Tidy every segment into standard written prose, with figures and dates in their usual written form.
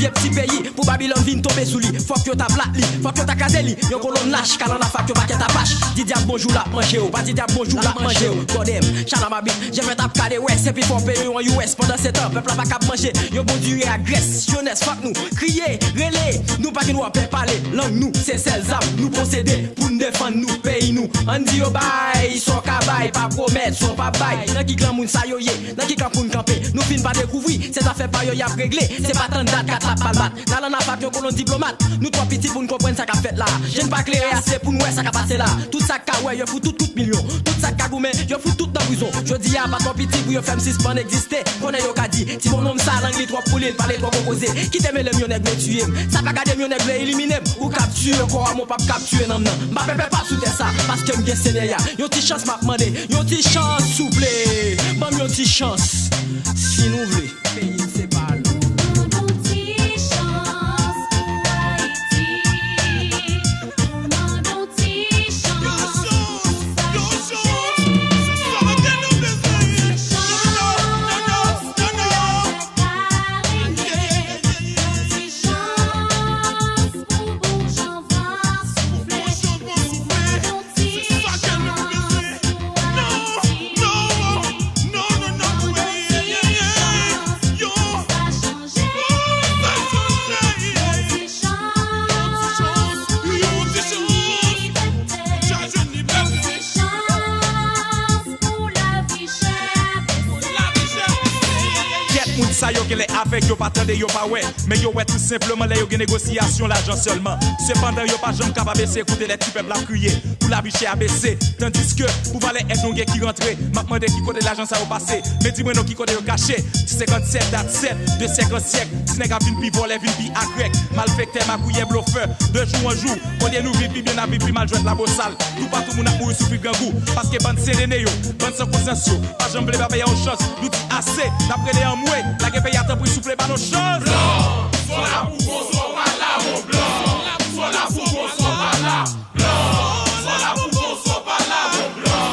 vieux petit pays, pour Babylone vin tomber sous lui. Faut que ta plat li, faut que ta casé li. Yon colonne lâche, car on a fait que paquet ta pâche. Dis diable bonjour la manger, pas dis diable bonjour la manger. Godem, chana ma bite, j'ai fait tape cadé ouais, c'est puis faut payer en US pendant 7 ans, peuple pas cap manger. Yon bon duré à Grèce, jeunesse, fuck nous, crier, relais, nous pas qui nous appelle parler, langue nous, c'est celles âmes, nous procéder, pour nous défendre nous, pays nous. On dit yo bye, son kabay, pas promettre, son pas bail. Nan qui clan moun sa yo ye, nan qui clan pou camper, nous fin pas découvrir, ces affaires pas yo y a réglé, c'est pas tant date 4 la palmat. Dans la pas yo colon diplomate, nous trois petits pour nous comprendre ça qu'a fait là. J'aime pas clairer assez pour nous ça qu'a passé là. Tout ça qu'a ouais, yo fout tout millions, tout ça qu'a goumé, yo fout tout dans prison. Je dis à pas ton petit pour yo faire 6 pas exister. Connais yo qu'a dit, si mon nom ça langue les trois poulets, parler trois composés. Qui t'aime le mieux nèg tuer, ça pas garder mieux nèg éliminer ou capturer encore mon pas capturer non non. M'a pas sous ça parce que m'gen Seigneur. Yo ti chance m'a demandé, yo ti chance souple. Bon yo ti chance si nous voulons pays c'est pas avec yo pas tande yo pas ouais mais yo ouais tout simplement là yo gen négociation l'argent seulement cependant yo pas jamais capable baisser écouter les petits peuples à crier pour la biche à baisser tandis que pour valer est non qui rentrer m'a demandé qui côté l'argent ça va passer mais dis-moi non qui côté yo caché 57 date 7 de 50 siècles si nèg a vinn pi voler vinn pi à grec malfecteur ma couille bluffeur de jour en jour on dit nous vivre bien à vivre mal joindre la bossale tout pas tout monde a mourir souffrir grand goût parce que bande séréné yo bande sans conscience pas jamais pas payer une chance nous dit assez d'après les amoué la que paye attend pour souffler pas nos choses blanc soit là pour qu'on soit pas là mon blanc soit là pour qu'on soit pas là blanc soit là pour qu'on soit pas là mon blanc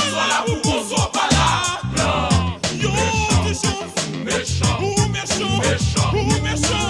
soit là pour qu'on soit pas là blanc yo méchant ou méchant méchant ou méchant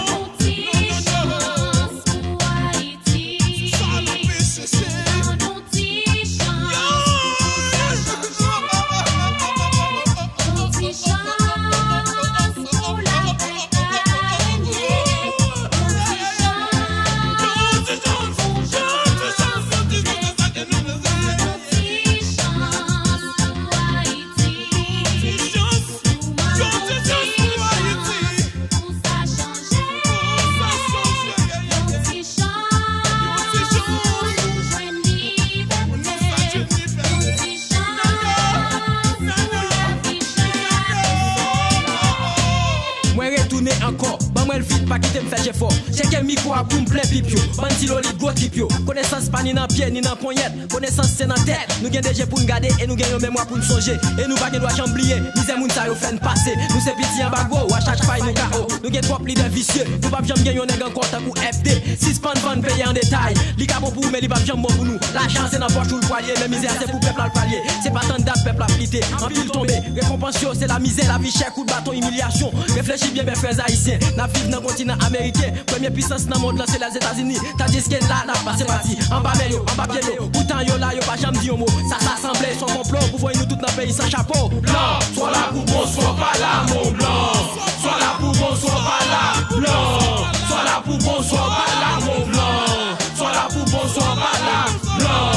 encore, bah moi le vite pas quitter me faire j'ai fort. J'ai quel micro à boum plein pipio. Bandilo li gros tripio. Connaissance pas ni dans pied ni dans poignette. Connaissance c'est dans tête. Nous gagne déjà pour nous garder et nous gagnons mémoire pour nous songer. Et nous pas doit chamblier. Misère moun sa yo fait passer. Nous c'est petit en bago, à chaque faille nous KO. Nous gagne trop leader vicieux. Nous pas jamais gagner nèg encore tant pour FD. 6 pounds van payer en détail. Li ka bon pour mais li pas jamais bon pour nous. L'argent c'est dans poche ou le poilier, mais misère c'est pour peuple à palier. C'est pas tant date peuple à pliter. En pile tomber. Récompense c'est la misère, la vie chère, coup de bâton, humiliation. Réfléchis bien mes frères haïtiens. N'a vivre dans le continent américain. Première puissance dans le monde là c'est les États-Unis. Tandis que là c'est parti. En bas mais yo, en bas pied yo. Pourtant yo là yo pas jamais dit un mot. Ça s'assemblait son complot pour voir nous tout dans le pays sans chapeau. Blanc, soit là pour bon, soit pas là mon blanc. Soit là pour bon, soit pas là blanc. Soit là pour bon, soit pas là mon blanc. Soit là pour bon, soit pas là blanc.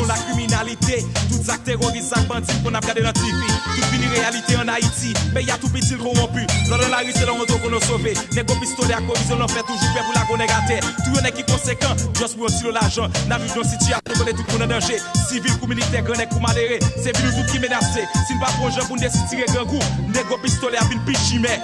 La criminalité, toutes actes terroristes, bandits qu'on a regardé dans TV. Toute fini réalité en Haïti, mais y a tout petit corrompu. Dans la rue, c'est l'auto qu'on a sauvé. Négo pistolet à corruption, on fait toujours faire pour la connaître à terre. Tout est qui conséquent, juste pour tirer l'argent. N'a vu dans situation, on est tout le monde en danger. Civil ou militaire, grand pour malheureux. C'est venu tout qui menacé. Si nous pas projet pour nous tirer grand coup, négo pistolet à une pichimé.